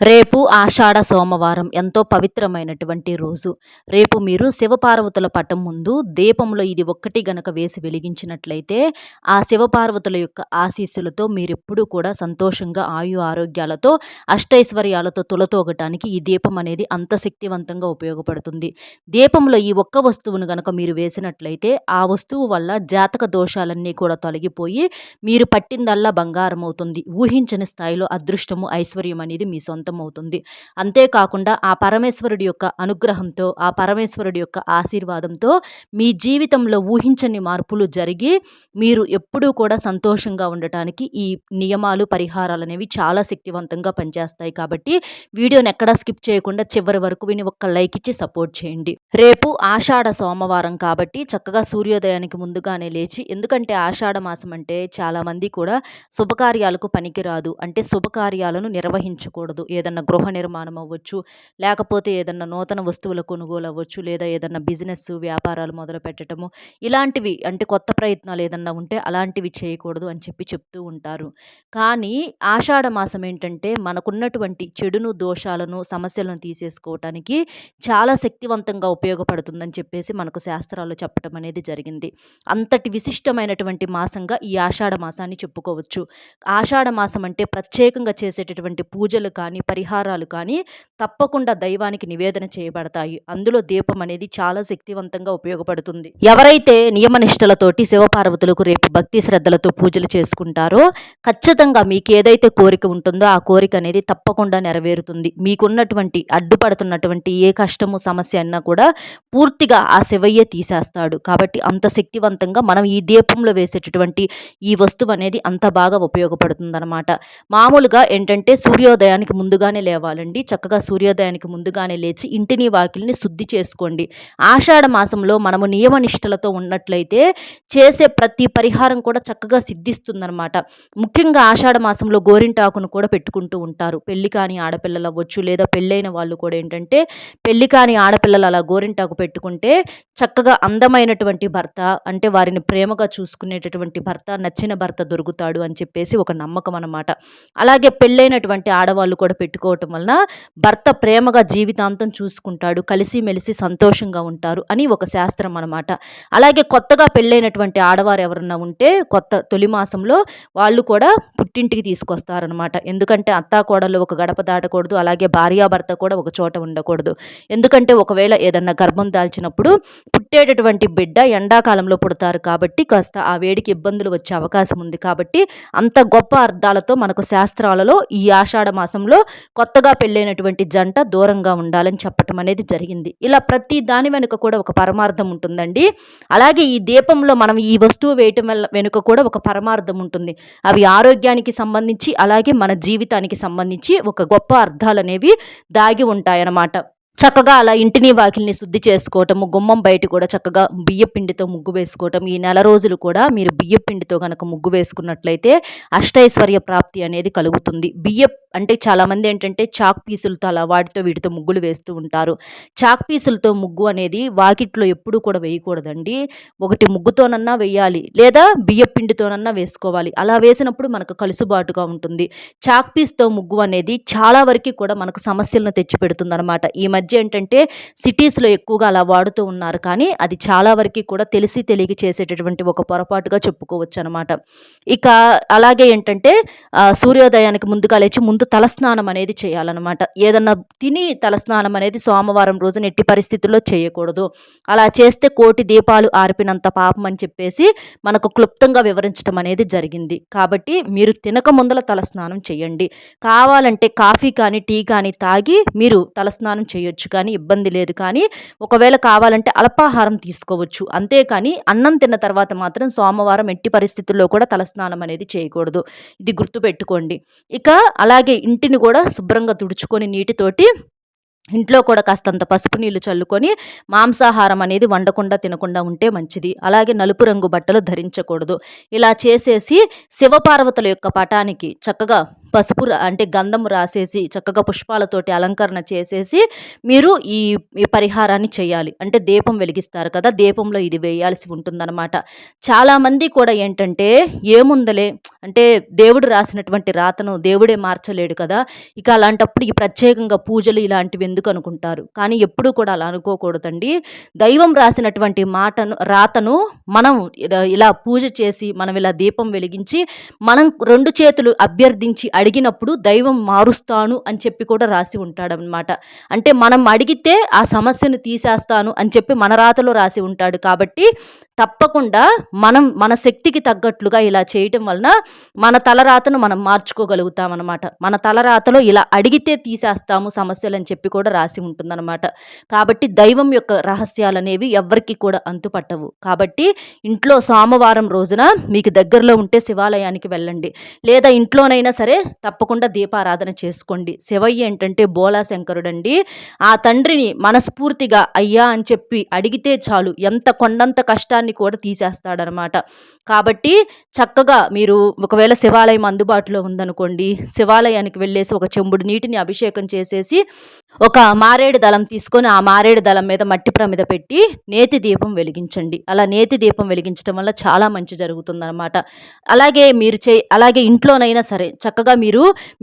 రేపు ఆషాఢ సోమవారం ఎంతో పవిత్రమైనటువంటి రోజు. రేపు మీరు శివపార్వతుల పటం ముందు దీపంలో ఇది ఒక్కటి గనక వేసి వెలిగించినట్లయితే, ఆ శివపార్వతుల యొక్క ఆశీస్సులతో మీరెప్పుడూ కూడా సంతోషంగా ఆయు ఆరోగ్యాలతో, అష్టైశ్వర్యాలతో తులతూగటానికి ఈ దీపం అనేది అంత శక్తివంతంగా ఉపయోగపడుతుంది. దీపంలో ఈ ఒక్క వస్తువును గనక మీరు వేసినట్లయితే, ఆ వస్తువు వల్ల జాతక దోషాలన్నీ కూడా తొలగిపోయి, మీరు పట్టిందల్లా బంగారం అవుతుంది. ఊహించని స్థాయిలో అదృష్టము, ఐశ్వర్యం అనేది మీ సొంతమవుతుంది. అంతేకాకుండా ఆ పరమేశ్వరుడి యొక్క అనుగ్రహంతో, ఆ పరమేశ్వరుడి యొక్క ఆశీర్వాదంతో మీ జీవితంలో ఊహించని మార్పులు జరిగి, మీరు ఎప్పుడూ కూడా సంతోషంగా ఉండటానికి ఈ నియమాలు, పరిహారాలనేవి చాలా శక్తివంతంగా పనిచేస్తాయి. కాబట్టి వీడియోని ఎక్కడా స్కిప్ చేయకుండా చివరి వరకు విని ఒక్క లైక్ ఇచ్చి సపోర్ట్ చేయండి. రేపు ఆషాఢ సోమవారం కాబట్టి చక్కగా సూర్యోదయానికి ముందుగానే లేచి, ఎందుకంటే ఆషాఢ మాసం అంటే చాలామంది కూడా శుభకార్యాలకు పనికిరాదు. అంటే శుభకార్యాలను నిర్వహించకూడదు. ఏదన్నా గృహ నిర్మాణం అవ్వచ్చు, లేకపోతే ఏదన్నా నూతన వస్తువుల కొనుగోలు అవ్వచ్చు, లేదా ఏదన్నా బిజినెస్ వ్యాపారాలు మొదలుపెట్టడము, ఇలాంటివి అంటే కొత్త ప్రయత్నాలు ఏదన్నా ఉంటే అలాంటివి చేయకూడదు అని చెప్తూ ఉంటారు. కానీ ఆషాఢ మాసం ఏంటంటే మనకున్నటువంటి చెడును, దోషాలను, సమస్యలను తీసేసుకోవటానికి చాలా శక్తివంతంగా ఉపయోగపడుతుందని చెప్పేసి మనకు శాస్త్రాలు చెప్పటం అనేది జరిగింది. అంతటి విశిష్టమైనటువంటి మాసంగా ఈ ఆషాఢ మాసాన్ని చెప్పుకోవచ్చు. ఆషాఢ మాసం అంటే ప్రత్యేకంగా చేసేటటువంటి పూజలు కానీ, పరిహారాలు కానీ తప్పకుండా దైవానికి నివేదన చేయబడతాయి. అందులో దీపం అనేది చాలా శక్తివంతంగా ఉపయోగపడుతుంది. ఎవరైతే నియమనిష్టలతోటి శివపార్వతులకు రేపు భక్తి శ్రద్ధలతో పూజలు చేసుకుంటారో ఖచ్చితంగా మీకు ఏదైతే కోరిక ఉంటుందో ఆ కోరిక అనేది తప్పకుండా నెరవేరుతుంది. మీకున్నటువంటి అడ్డుపడుతున్నటువంటి ఏ కష్టము, సమస్య అన్నా కూడా పూర్తిగా ఆ శివయ్యే తీసేస్తాడు. కాబట్టి అంత శక్తివంతంగా మనం ఈ దీపంలో వేసేటటువంటి ఈ వస్తువు అనేది అంత బాగా ఉపయోగపడుతుందన్నమాట. మామూలుగా ఏంటంటే సూర్యోదయానికి ముందుగానే లేవాలండి. చక్కగా సూర్యోదయానికి ముందుగానే లేచి ఇంటిని, వాకిలిని శుద్ధి చేసుకోండి. ఆషాఢ మాసంలో మనము నియమనిష్టలతో ఉన్నట్లయితే చేసే ప్రతి పరిహారం కూడా చక్కగా సిద్ధిస్తుందన్నమాట. ముఖ్యంగా ఆషాఢ మాసంలో గోరింటాకును కూడా పెట్టుకుంటూ ఉంటారు. పెళ్లి కాని ఆడపిల్లలు అవ్వచ్చు, లేదా పెళ్ళైన వాళ్ళు కూడా ఏంటంటే పెళ్లి కాని ఆడపిల్లలు అలా గోరింటాకు పెట్టుకుంటే చక్కగా అందమైనటువంటి భర్త, అంటే వారిని ప్రేమగా చూసుకునేటటువంటి భర్త, నచ్చిన భర్త దొరుకుతాడు అని చెప్పేసి ఒక నమ్మకం అన్నమాట. అలాగే పెళ్ళైనటువంటి ఆడవాళ్ళు కూడా పెట్టుకోవటం వలన భర్త ప్రేమగా జీవితాంతం చూసుకుంటాడు, కలిసిమెలిసి సంతోషంగా ఉంటారు అని ఒక శాస్త్రం అన్నమాట. అలాగే కొత్తగా పెళ్ళైనటువంటి ఆడవారు ఎవరన్నా ఉంటే తొలి మాసంలో వాళ్ళు కూడా పుట్టింటికి తీసుకొస్తారనమాట. ఎందుకంటే అత్తాకోడలు ఒక గడప దాటకూడదు, అలాగే భార్యాభర్త కూడా ఒక చోట ఉండకూడదు. ఎందుకంటే ఒకవేళ ఏదన్నా గర్భం దాల్చినప్పుడు పుట్టేటటువంటి బిడ్డ ఎండాకాలంలో పుడతారు కాబట్టి కాస్త ఆ వేడికి ఇబ్బందులు వచ్చే అవకాశం ఉంది. కాబట్టి అంత గొప్ప అర్థాలతో మనకు శాస్త్రాలలో ఈ ఆషాఢ మాసంలో కొత్తగా పెళ్ళైనటువంటి జంట దూరంగా ఉండాలని చెప్పటం అనేది జరిగింది. ఇలా ప్రతి దాని వెనుక కూడా ఒక పరమార్థం ఉంటుందండి. అలాగే ఈ దీపంలో మనం ఈ వస్తువు వేయటం వెనుక కూడా ఒక పరమార్థం ఉంటుంది. అవి ఆరోగ్యానికి సంబంధించి, అలాగే మన జీవితానికి సంబంధించి ఒక గొప్ప అర్థాలనేవి దాగి ఉంటాయన్నమాట. చక్కగా అలా ఇంటిని, వాకిలిని శుద్ధి చేసుకోవటము, గుమ్మం బయట కూడా చక్కగా బియ్యపిండితో ముగ్గు వేసుకోవటం. ఈ నెల రోజులు కూడా మీరు బియ్యపిండితో కనుక ముగ్గు వేసుకున్నట్లయితే అష్టైశ్వర్య ప్రాప్తి అనేది కలుగుతుంది. అంటే చాలామంది ఏంటంటే చాక్ పీసులతో అలా వీటితో ముగ్గులు వేస్తూ ఉంటారు. చాక్ పీసులతో ముగ్గు అనేది వాకిట్లో ఎప్పుడూ కూడా వేయకూడదండి. ఒకటి ముగ్గుతోనన్నా వేయాలి, లేదా బియ్యపిండితోనన్నా వేసుకోవాలి. అలా వేసినప్పుడు మనకు కలుసుబాటుగా ఉంటుంది. చాక్ పీస్తో ముగ్గు అనేది చాలా వరకు కూడా మనకు సమస్యలను తెచ్చిపెడుతుంది అనమాట. ఈ మధ్య ఏంటంటే సిటీస్లో ఎక్కువగా అలా వాడుతూ ఉన్నారు, కానీ అది చాలా వరకు కూడా తెలిసి తెలియక చేసేటటువంటి ఒక పొరపాటుగా చెప్పుకోవచ్చు అనమాట. ఇక అలాగే ఏంటంటే సూర్యోదయానికి ముందుగా లేచి ముందు తలస్నానం అనేది చేయాలన్నమాట. ఏదన్నా తిని తలస్నానం అనేది సోమవారం రోజున ఎట్టి పరిస్థితుల్లో చేయకూడదు. అలా చేస్తే కోటి దీపాలు ఆర్పినంత పాపం అని చెప్పేసి మనకు క్లుప్తంగా వివరించడం అనేది జరిగింది. కాబట్టి మీరు తినక ముందల తలస్నానం చేయండి. కావాలంటే కాఫీ కానీ, టీ కానీ తాగి మీరు తలస్నానం చేయొచ్చు, కానీ ఇబ్బంది లేదు. కానీ ఒకవేళ కావాలంటే అల్పాహారం తీసుకోవచ్చు. అంతేకాని అన్నం తిన్న తర్వాత మాత్రం సోమవారం ఎట్టి పరిస్థితుల్లో కూడా తలస్నానం అనేది చేయకూడదు. ఇది గుర్తుపెట్టుకోండి. ఇక అలాగే ఇంటిని కూడా శుభ్రంగా తుడుచుకొని నీటితోటి ఇంట్లో కూడా కాస్తంత పసుపు నీళ్లు చల్లుకొని మాంసాహారం అనేది వండకుండా తినకుండా ఉంటే మంచిది. అలాగే నలుపు రంగు బట్టలు ధరించకూడదు. ఇలా చేసేసి శివపార్వతుల యొక్క పటానికి చక్కగా అంటే గంధం రాసేసి చక్కగా పుష్పాలతోటి అలంకరణ చేసేసి మీరు ఈ పరిహారాన్ని చేయాలి. అంటే దీపం వెలిగిస్తారు కదా! దీపంలో ఇది వేయాల్సి ఉంటుందనమాట. చాలామంది కూడా ఏంటంటే ఏముందలే అంటే దేవుడు రాసినటువంటి రాతను దేవుడే మార్చలేడు కదా! ఇక అలాంటప్పుడు ఈ ప్రత్యేకంగా పూజలు ఇలాంటివి ఎందుకు అనుకుంటారు. కానీ ఎప్పుడూ కూడా అలా అనుకోకూడదండి. దైవం రాసినటువంటి రాతను మనం ఇలా పూజ చేసి మనం ఇలా దీపం వెలిగించి మనం 2 చేతులు అభ్యర్థించి అడిగినప్పుడు దైవం మారుస్తాను అని చెప్పి కూడా రాసి ఉంటాడనమాట. అంటే మనం అడిగితే ఆ సమస్యను తీసేస్తాను అని చెప్పి మన రాతలో రాసి ఉంటాడు. కాబట్టి తప్పకుండా మన శక్తికి తగ్గట్లుగా ఇలా చేయటం వలన మన తలరాతను మనం మార్చుకోగలుగుతామనమాట. మన తలరాతలో ఇలా అడిగితే తీసేస్తాము సమస్యలని చెప్పి కూడా రాసి ఉంటుందన్నమాట. కాబట్టి దైవం యొక్క రహస్యాలనేవి ఎవ్వరికీ కూడా అంతుపట్టవు. కాబట్టి ఇంట్లో సోమవారం రోజున మీకు దగ్గరలో ఉంటే శివాలయానికి వెళ్ళండి. లేదా ఇంట్లోనైనా సరే తప్పకుండా దీపారాధన చేసుకోండి. శివయ్య ఏంటంటే బోలా శంకరుడండి. ఆ తండ్రిని మనస్ఫూర్తిగా అయ్యా అని చెప్పి అడిగితే చాలు ఎంత కొండంత కష్టాన్ని కూడా తీసేస్తాడనమాట. కాబట్టి చక్కగా మీరు ఒకవేళ శివాలయం అందుబాటులో ఉందనుకోండి, శివాలయానికి వెళ్ళేసి ఒక చెంబుడు నీటిని అభిషేకం చేసేసి ఒక మారేడు దళం తీసుకొని ఆ మారేడు దళం మీద మట్టి ప్రమిద పెట్టి నేతి దీపం వెలిగించండి. అలా నేతి దీపం వెలిగించడం వల్ల చాలా మంచి జరుగుతుందన్నమాట. అలాగే ఇంట్లోనైనా సరే చక్కగా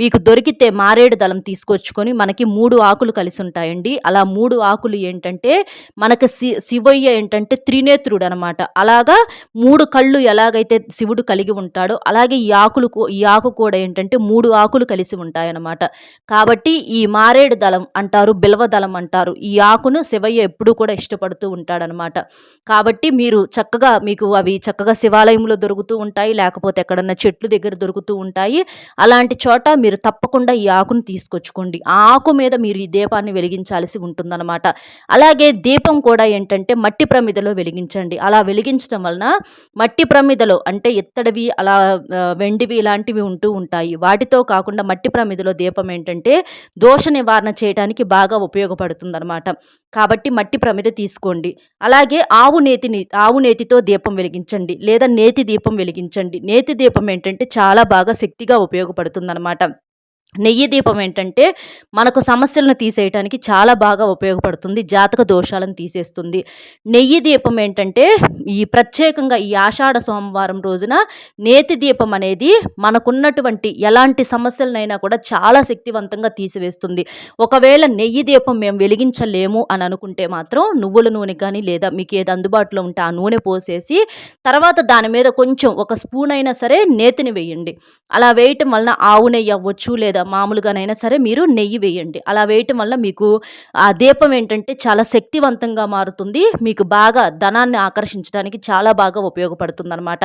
మీకు దొరికితే మారేడు దళం తీసుకొచ్చుకొని మనకి 3 ఆకులు కలిసి ఉంటాయండి. అలా 3 ఆకులు ఏంటంటే మనకు శివయ్య ఏంటంటే త్రినేత్రుడు అనమాట. అలాగా 3 కళ్ళు ఎలాగైతే శివుడు కలిగి ఉంటాడో అలాగే ఈ ఆకు కూడా ఏంటంటే 3 ఆకులు కలిసి ఉంటాయన్నమాట. కాబట్టి ఈ మారేడు దళం అంటారు, బిల్వ దళం అంటారు. ఈ ఆకును శివయ్య ఎప్పుడూ కూడా ఇష్టపడుతూ ఉంటాడనమాట. కాబట్టి మీకు అవి చక్కగా శివాలయంలో దొరుకుతూ ఉంటాయి, లేకపోతే ఎక్కడన్నా చెట్లు దగ్గర దొరుకుతూ ఉంటాయి. అలాంటి చోట మీరు తప్పకుండా ఈ ఆకును తీసుకొచ్చుకోండి. ఆ ఆకు మీద మీరు ఈ దీపాన్ని వెలిగించాల్సి ఉంటుందన్నమాట. అలాగే దీపం కూడా ఏంటంటే మట్టి ప్రమిదలో వెలిగించండి. అలా వెలిగించడం వలన మట్టి ప్రమిదలో అంటే ఇత్తడివి అలా వెండివి ఇలాంటివి ఉంటూ ఉంటాయి. వాటితో కాకుండా మట్టి ప్రమిదలో దీపం ఏంటంటే దోష నివారణ చేయడానికి బాగా ఉపయోగపడుతుందన్నమాట. కాబట్టి మట్టి ప్రమిద తీసుకోండి. అలాగే ఆవు నేతితో దీపం వెలిగించండి, లేదా నేతి దీపం వెలిగించండి. నేతి దీపం ఏంటంటే చాలా బాగా శక్తిగా ఉపయోగపడుతుందన్నమాట. నెయ్యి దీపం ఏంటంటే మనకు సమస్యలను తీసేయటానికి చాలా బాగా ఉపయోగపడుతుంది. జాతక దోషాలను తీసేస్తుంది. నెయ్యి దీపం ఏంటంటే ప్రత్యేకంగా ఈ ఆషాఢ సోమవారం రోజున నేతి దీపం అనేది మనకున్నటువంటి ఎలాంటి సమస్యలనైనా కూడా చాలా శక్తివంతంగా తీసివేస్తుంది. ఒకవేళ నెయ్యి దీపం మేము వెలిగించలేము అని అనుకుంటే మాత్రం నువ్వుల నూనె కానీ లేదా మీకు ఏది అందుబాటులో ఉంటే ఆ నూనె పోసేసి తర్వాత దాని మీద కొంచెం ఒక స్పూన్ అయినా సరే నేతిని వేయండి. అలా వేయటం వలన ఆవు నెయ్యి అవ్వచ్చు లేదా మామూలుగానైనా సరే మీరు నెయ్యి వేయండి. అలా వేయటం వల్ల మీకు ఆ దీపం ఏంటంటే చాలా శక్తివంతంగా మారుతుంది. మీకు బాగా ధనాన్ని ఆకర్షించడానికి చాలా బాగా ఉపయోగపడుతుందన్నమాట.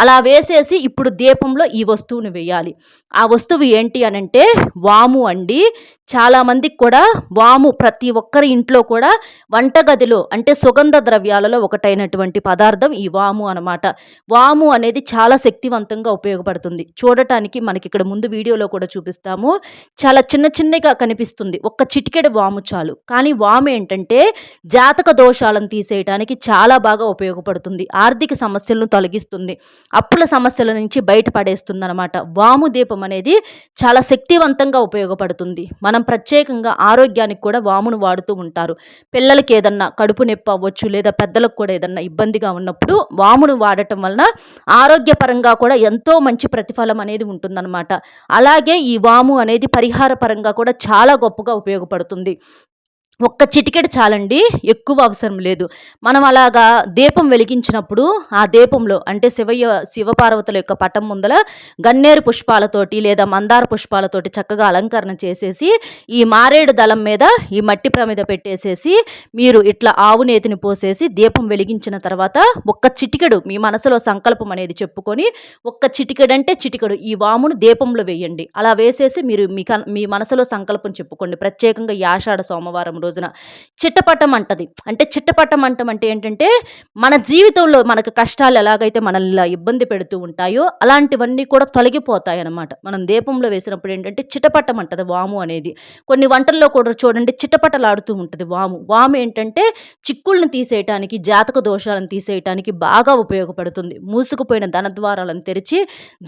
అలా వేసేసి ఇప్పుడు దీపంలో ఈ వస్తువుని వేయాలి. ఆ వస్తువు ఏంటి అనంటే వాము అండి. చాలామందికి కూడా వాము ప్రతి ఒక్కరి ఇంట్లో కూడా వంటగదిలో అంటే సుగంధ ద్రవ్యాలలో ఒకటైనటువంటి పదార్థం ఈ వాము అనమాట. వాము అనేది చాలా శక్తివంతంగా ఉపయోగపడుతుంది. చూడటానికి మనకి ఇక్కడ ముందు వీడియోలో కూడా చూపిస్తాము. చాలా చిన్నగా కనిపిస్తుంది. ఒక్క చిటికెడు వాము చాలు. కానీ వాము ఏంటంటే జాతక దోషాలను తీసేయడానికి చాలా బాగా ఉపయోగపడుతుంది. ఆర్థిక సమస్యలను తొలగిస్తుంది. అప్పుల సమస్యల నుంచి బయటపడేస్తుంది అనమాట. వాము దీపం అనేది చాలా శక్తివంతంగా ఉపయోగపడుతుంది. మనం ప్రత్యేకంగా ఆరోగ్యానికి కూడా వామును వాడుతూ ఉంటారు. పిల్లలకి ఏదన్నా కడుపు నొప్పి అవ్వచ్చు లేదా పెద్దలకు కూడా ఏదన్నా ఇబ్బందిగా ఉన్నప్పుడు వామును వాడటం వలన ఆరోగ్యపరంగా కూడా ఎంతో మంచి ప్రతిఫలం అనేది ఉంటుందన్నమాట. అలాగే ఈ వాము అనేది పరిహార పరంగా కూడా చాలా గొప్పగా ఉపయోగపడుతుంది. ఒక్క చిటికెడు చాలండి, ఎక్కువ అవసరం లేదు. మనం అలాగా దీపం వెలిగించినప్పుడు ఆ దీపంలో అంటే శివపార్వతుల యొక్క పటం ముందల గన్నేరు పుష్పాలతోటి లేదా మందార పుష్పాలతోటి చక్కగా అలంకరణ చేసేసి ఈ మారేడు దళం మీద ఈ మట్టి ప్రమిద పెట్టేసేసి మీరు ఇట్లా ఆవు నేతిని పోసేసి దీపం వెలిగించిన తర్వాత ఒక్క చిటికెడు మీ మనసులో సంకల్పం అనేది చెప్పుకొని ఒక్క చిటికెడంటే చిటికెడు ఈ వామును దీపంలో వేయండి. అలా వేసేసి మీరు మీ మనసులో సంకల్పం చెప్పుకోండి. ప్రత్యేకంగా ఈ ఆషాఢ సోమవారం రోజున చిట్టపటం అంటది. అంటే చిట్టపటం అంటం అంటే ఏంటంటే, మన జీవితంలో మనకు కష్టాలు ఎలాగైతే మనల్ని ఇలా ఇబ్బంది పెడుతూ ఉంటాయో, అలాంటివన్నీ కూడా తొలగిపోతాయనమాట. మనం దీపంలో వేసినప్పుడు ఏంటంటే, చిటపటం అంటది వాము అనేది. కొన్ని వంటల్లో కూడా చూడండి చిటపటలాడుతూ ఉంటది వాము. వాము ఏంటంటే, చిక్కుల్ని తీసేయటానికి, జాతక దోషాలను తీసేయటానికి బాగా ఉపయోగపడుతుంది. మూసుకుపోయిన ధనద్వారాలను తెరిచి,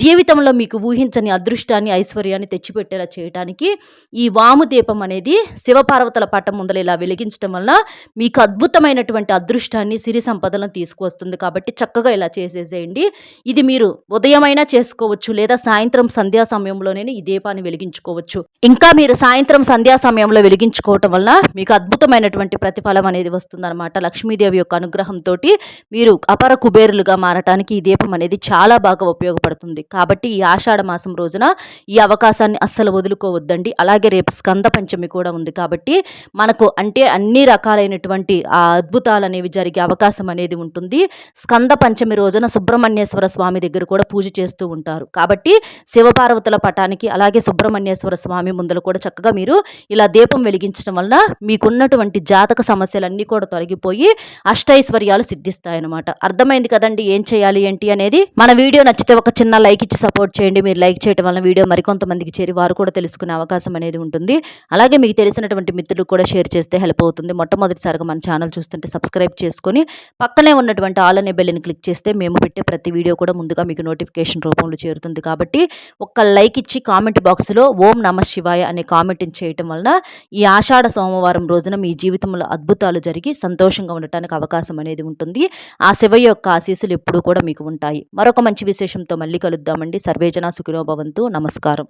జీవితంలో మీకు ఊహించని అదృష్టాన్ని, ఐశ్వర్యాన్ని తెచ్చిపెట్టేలా చేయటానికి ఈ వాము దీపం అనేది శివపార్వతుల పటం ముందల ఇలా వెలిగించటం వలన మీకు అద్భుతమైనటువంటి అదృష్టాన్ని, సిరి సంపదలను తీసుకువస్తుంది. కాబట్టి చక్కగా ఇలా చేసేసేయండి. ఇది మీరు ఉదయమైనా చేసుకోవచ్చు, లేదా సాయంత్రం సంధ్యా సమయంలోనే ఈ దీపాన్ని వెలిగించుకోవచ్చు. ఇంకా మీరు సాయంత్రం సంధ్యా సమయంలో వెలిగించుకోవటం వలన మీకు అద్భుతమైనటువంటి ప్రతిఫలం అనేది వస్తుందన్నమాట. లక్ష్మీదేవి యొక్క అనుగ్రహంతోటి మీరు అపర కుబేరులుగా మారటానికి ఈ దీపం అనేది చాలా బాగా ఉపయోగపడుతుంది. కాబట్టి ఈ ఆషాఢ మాసం రోజున ఈ అవకాశాన్ని అస్సలు వదులుకోవద్దండి. అలాగే రేపు స్కంద పంచమి కూడా ఉంది కాబట్టి మనకు అంటే అన్ని రకాలైనటువంటి ఆ అద్భుతాలు అనేవి జరిగే అవకాశం అనేది ఉంటుంది. స్కంద పంచమి రోజున సుబ్రహ్మణ్యేశ్వర స్వామి దగ్గర కూడా పూజ చేస్తూ ఉంటారు. కాబట్టి శివపార్వతుల పటానికి అలాగే సుబ్రహ్మణ్యేశ్వర స్వామి ముందర కూడా చక్కగా మీరు ఇలా దీపం వెలిగించడం వలన మీకున్నటువంటి జాతక సమస్యలన్నీ కూడా తొలగిపోయి అష్టైశ్వర్యాలు సిద్ధిస్తాయన్నమాట. అర్థమైంది కదండి ఏం చేయాలి ఏంటి అనేది. మన వీడియో నచ్చితే ఒక చిన్న లైక్ ఇచ్చి సపోర్ట్ చేయండి. మీరు లైక్ చేయడం వలన వీడియో మరికొంతమందికి చేరి వారు కూడా తెలుసుకునే అవకాశం అనేది ఉంటుంది. అలాగే మీకు తెలిసినటువంటి మిత్రులకు కూడా షేర్ చేస్తే హెల్ప్ అవుతుంది. మొట్టమొదటిసారిగా మన ఛానల్ చూస్తుంటే సబ్స్క్రైబ్ చేసుకొని పక్కనే ఉన్నటువంటి ఆల్ అనే బెల్ని క్లిక్ చేస్తే మేము పెట్టే ప్రతి వీడియో కూడా ముందుగా మీకు నోటిఫికేషన్ రూపంలో చేరుతుంది. కాబట్టి ఒక్క లైక్ ఇచ్చి కామెంట్ బాక్స్లో ఓం నమ శివాయ అనే కామెంట్ని చేయటం వలన ఈ ఆషాఢ సోమవారం రోజున మీ జీవితంలో అద్భుతాలు జరిగి సంతోషంగా ఉండటానికి అవకాశం అనేది ఉంటుంది. ఆ శివ యొక్క ఆశీస్సులు ఎప్పుడూ కూడా మీకు ఉంటాయి. మరొక మంచి విశేషంతో మళ్ళీ కలుద్దామండి. సర్వేజన సుఖినో భవంతు. నమస్కారం.